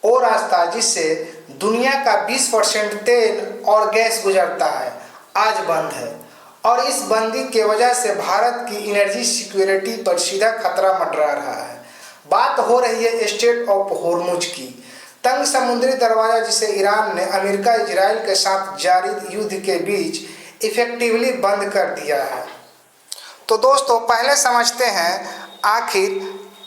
वो रास्ता जिससे दुनिया का 20% तेल और गैस गुजरता है आज बंद है और इस बंदी के वजह से भारत की एनर्जी सिक्योरिटी पर सीधा खतरा मंडरा रहा है। बात हो रही है स्ट्रेट ऑफ होर्मुज की, तंग समुद्री दरवाजा जिसे ईरान ने अमेरिका इजराइल के साथ जारी युद्ध के बीच इफेक्टिवली बंद कर दिया है। तो दोस्तों पहले समझते हैं आखिर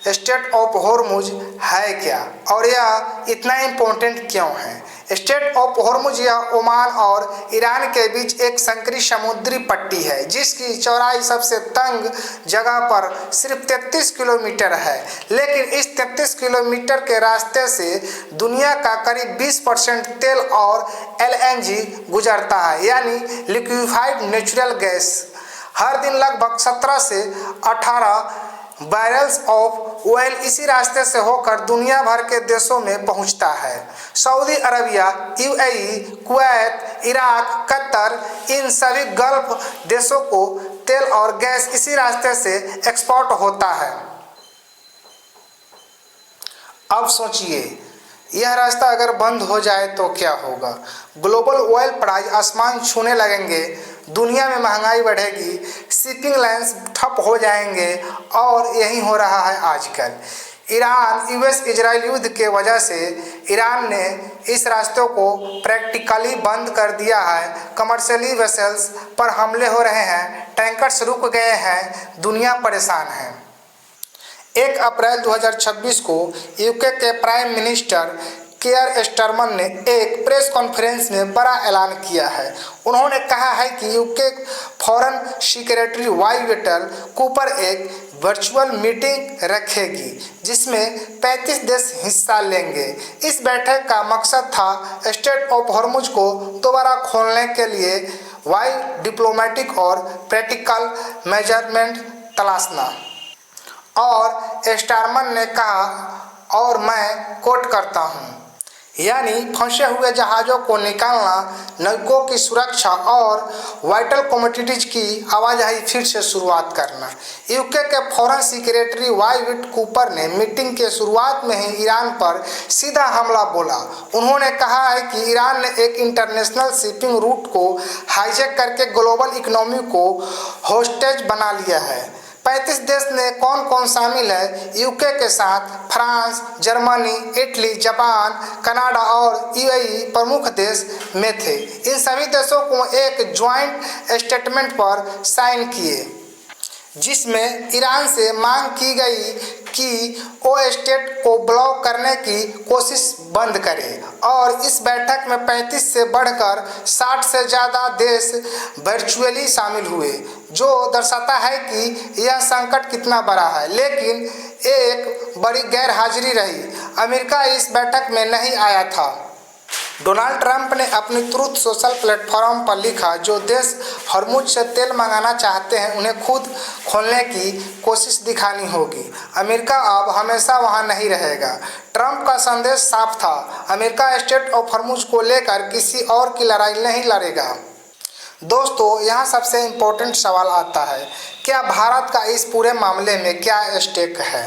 स्ट्रेट ऑफ होर्मुज है क्या और यह इतना इम्पोर्टेंट क्यों है। स्ट्रेट ऑफ होर्मुज यह ओमान और ईरान के बीच एक संकरी समुद्री पट्टी है जिसकी चौड़ाई सबसे तंग जगह पर सिर्फ 33 किलोमीटर है, लेकिन इस 33 किलोमीटर के रास्ते से दुनिया का करीब 20% तेल और LNG गुजरता है, यानी लिक्विफाइड नेचुरल गैस। हर दिन लगभग 17 से 18 बैरल्स ऑफ ऑयल इसी रास्ते से होकर दुनिया भर के देशों में पहुंचता है। Saudi Arabia, UAE, Kuwait, Iraq, Qatar, इन सभी गल्फ देशों को तेल और गैस इसी रास्ते से एक्सपोर्ट होता है। अब सोचिए यह रास्ता अगर बंद हो जाए तो क्या होगा। ग्लोबल ऑयल प्राइस आसमान छूने लगेंगे, दुनिया में महंगाई बढ़ेगी, शिपिंग लाइन्स ठप हो जाएंगे और यही हो रहा है आजकल। ईरान US इजराइल युद्ध के वजह से ईरान ने इस रास्तों को प्रैक्टिकली बंद कर दिया है। कमर्शियली वेसल्स पर हमले हो रहे हैं, टैंकर्स रुक गए हैं, दुनिया परेशान है। 1 अप्रैल 2026 को UK के प्राइम मिनिस्टर केयर स्टारमर ने एक प्रेस कॉन्फ्रेंस में बड़ा ऐलान किया है। उन्होंने कहा है कि UK foreign secretary vital Cooper एक वर्चुअल मीटिंग रखेगी जिसमें 35 देश हिस्सा लेंगे। इस बैठक का मकसद था स्ट्रेट ऑफ होर्मुज को दोबारा खोलने के लिए वाइड डिप्लोमेटिक और प्रैक्टिकल मेजरमेंट तलाशना। और स्टारमर ने कहा, और मैं कोट करता हूँ, यानी फंसे हुए जहाज़ों को निकालना, नौकों की सुरक्षा और वाइटल कमोडिटीज की आवाजाही फिर से शुरुआत करना। UK के फॉरेन सेक्रेटरी वाइट कूपर ने मीटिंग के शुरुआत में ही ईरान पर सीधा हमला बोला। उन्होंने कहा है कि ईरान ने एक इंटरनेशनल शिपिंग रूट को हाईजैक करके ग्लोबल इकोनॉमी को होस्टेज बना लिया है। 35 देश ने कौन कौन शामिल है? UK के साथ France, Germany, Italy, Japan, Canada और UAE प्रमुख देश में थे। इन सभी देशों को एक ज्वाइंट स्टेटमेंट पर साइन किए जिसमें ईरान से मांग की गई कि वो स्टेट को ब्लॉक करने की कोशिश बंद करे। और इस बैठक में 35 से बढ़कर 60 से ज़्यादा देश वर्चुअली शामिल हुए, जो दर्शाता है कि यह संकट कितना बड़ा है। लेकिन एक बड़ी गैर हाजिरी रही, अमेरिका इस बैठक में नहीं आया था। डोनाल्ड ट्रंप ने अपनी ट्रूथ सोशल प्लेटफॉर्म पर लिखा, जो देश हॉर्मुज से तेल मंगाना चाहते हैं उन्हें खुद खोलने की कोशिश दिखानी होगी। अमेरिका अब हमेशा वहां नहीं रहेगा। ट्रंप का संदेश साफ था, अमेरिका स्ट्रेट ऑफ हॉर्मुज को लेकर किसी और की लड़ाई नहीं लड़ेगा। दोस्तों यहाँ सबसे इम्पोर्टेंट सवाल आता है, क्या भारत का इस पूरे मामले में क्या स्टेक है।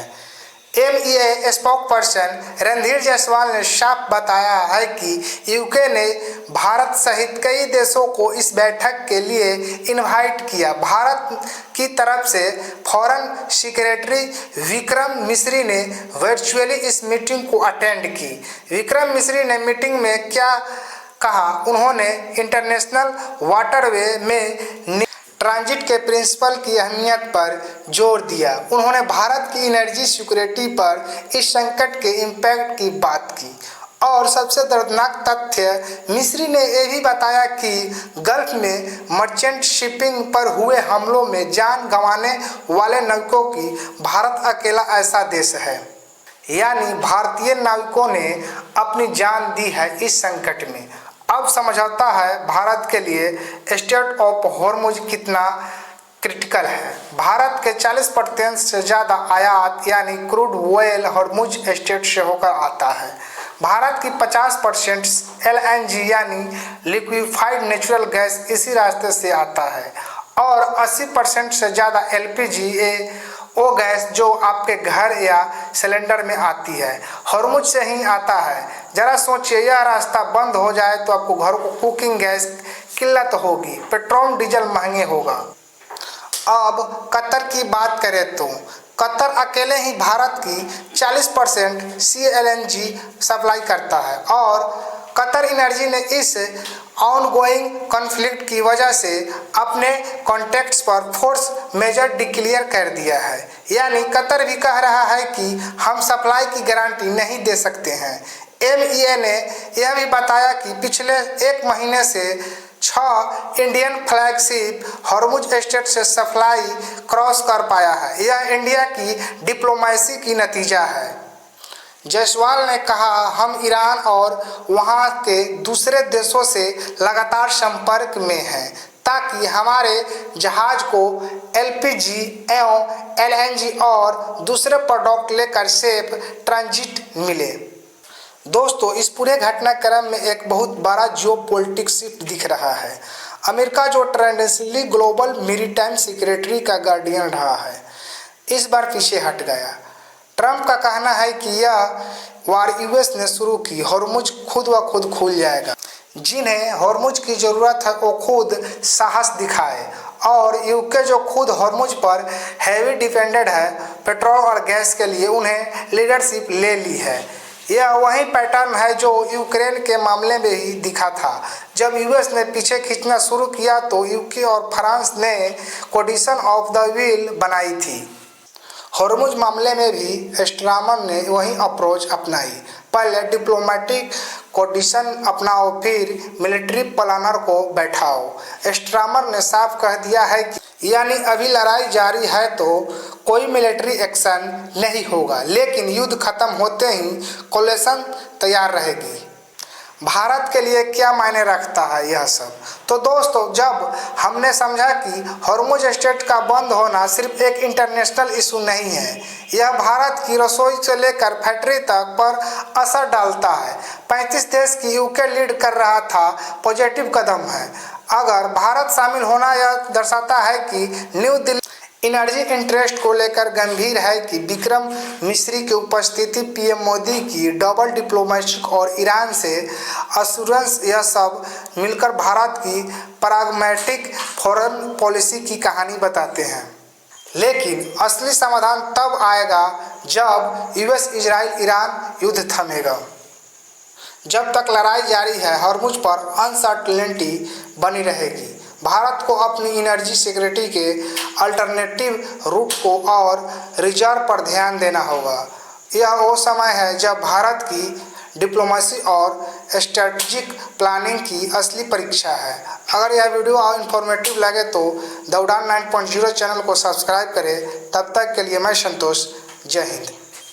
MEA स्पोकपर्सन रणधीर जायसवाल ने साफ बताया है कि UK ने भारत सहित कई देशों को इस बैठक के लिए इनवाइट किया। भारत की तरफ से फॉरेन सेक्रेटरी विक्रम मिस्री ने वर्चुअली इस मीटिंग को अटेंड की। विक्रम मिस्री ने में क्या कहा, उन्होंने इंटरनेशनल वाटरवे में ट्रांजिट के प्रिंसिपल की अहमियत पर जोर दिया। उन्होंने भारत की एनर्जी सिक्योरिटी पर इस संकट के इम्पैक्ट की बात की। और सबसे दर्दनाक तथ्य मिस्री ने यह भी बताया कि गल्फ में मर्चेंट शिपिंग पर हुए हमलों में जान गंवाने वाले नाविकों की भारत अकेला ऐसा देश है, यानी भारतीय नाविकों ने अपनी जान दी है इस संकट में। अब समझौता है भारत के लिए स्ट्रेट ऑफ होर्मुज कितना क्रिटिकल है। भारत के 40% से ज़्यादा आयात यानी क्रूड ऑयल होर्मुज स्ट्रेट से होकर आता है। भारत की 50% LNG यानी लिक्विफाइड नेचुरल गैस इसी रास्ते से आता है और 80% से ज़्यादा LPG वो गैस जो आपके घर या सिलेंडर में आती है हॉर्मुज से ही आता है। ज़रा सोचिए, यह रास्ता बंद हो जाए तो आपको घर को कुकिंग गैस किल्लत होगी, पेट्रोल डीजल महंगे होगा। अब कतर की बात करें तो कतर अकेले ही भारत की 40% CNG सप्लाई करता है और कतर एनर्जी ने इस ऑनगोइंग कॉन्फ्लिक्ट की वजह से अपने कॉन्ट्रैक्ट्स पर फोर्स मेजर डिक्लेयर कर दिया है। यानी कतर भी कह रहा है कि हम सप्लाई की गारंटी नहीं दे सकते हैं। MEA ने यह भी बताया कि पिछले एक महीने से 6 इंडियन फ्लैगशिप हॉर्मुज स्ट्रेट से सप्लाई क्रॉस कर पाया है। यह इंडिया की डिप्लोमेसी की नतीजा है। जायसवाल ने कहा, हम ईरान और वहां के दूसरे देशों से लगातार संपर्क में हैं ताकि हमारे जहाज को LPG एवं LNG और दूसरे प्रोडक्ट लेकर सेफ ट्रांजिट मिले। दोस्तों, इस पूरे घटनाक्रम में एक बहुत बड़ा जियोपॉलिटिक्स शिफ्ट दिख रहा है। अमेरिका जो ट्रेडिशनली ग्लोबल मैरीटाइम सिक्योरिटी का गार्डियन रहा है, इस बार पीछे हट गया। ट्रंप का कहना है कि यह वार US ने शुरू की, हॉर्मुज खुद व खुद खुल जाएगा। जिन्हें हॉर्मुज की ज़रूरत है वो खुद साहस दिखाए और UK जो खुद हॉर्मुज पर हैवी डिपेंडेंट है पेट्रोल और गैस के लिए, उन्हें लीडरशिप ले ली है। यह वही पैटर्न है जो यूक्रेन के मामले में ही दिखा था। जब US ने पीछे खींचना शुरू किया तो UK और फ्रांस ने कंडीशन ऑफ द विल बनाई थी। हॉर्मुज मामले में भी स्ट्रामर ने वही अप्रोच अपनाई, पहले डिप्लोमेटिक कंडीशन अपनाओ फिर मिलिट्री प्लानर को बैठाओ। स्ट्रामर ने साफ कह दिया है कि यानी अभी लड़ाई जारी है तो कोई मिलिट्री एक्शन नहीं होगा, लेकिन युद्ध खत्म होते ही कोलिशन तैयार रहेगी। भारत के लिए क्या मायने रखता है यह सब? तो दोस्तों, जब हमने समझा कि हॉर्मुज स्ट्रेट का बंद होना सिर्फ एक इंटरनेशनल इशू नहीं है, यह भारत की रसोई से लेकर फैक्ट्री तक पर असर डालता है। 35 देश की UK लीड कर रहा था, पॉजिटिव कदम है। अगर भारत शामिल होना यह दर्शाता है कि न्यू दिल्ली एनर्जी इंटरेस्ट को लेकर गंभीर है कि विक्रम मिस्री की उपस्थिति, PM मोदी की डबल डिप्लोमेसी और ईरान से अश्योरेंस, यह सब मिलकर भारत की प्राग्मेटिक फॉरेन पॉलिसी की कहानी बताते हैं। लेकिन असली समाधान तब आएगा जब US इजराइल ईरान युद्ध थमेगा। जब तक लड़ाई जारी है हॉर्मुज पर अनसर्टेनिटी बनी रहेगी। भारत को अपनी एनर्जी सिक्योरिटी के अल्टरनेटिव रूट को और रिजर्व पर ध्यान देना होगा। यह वो समय है जब भारत की डिप्लोमेसी और स्ट्रेटजिक प्लानिंग की असली परीक्षा है। अगर यह वीडियो इन्फॉर्मेटिव लगे तो द उड़ान 9.0 चैनल को सब्सक्राइब करें। तब तक के लिए मैं संतोष, जय हिंद।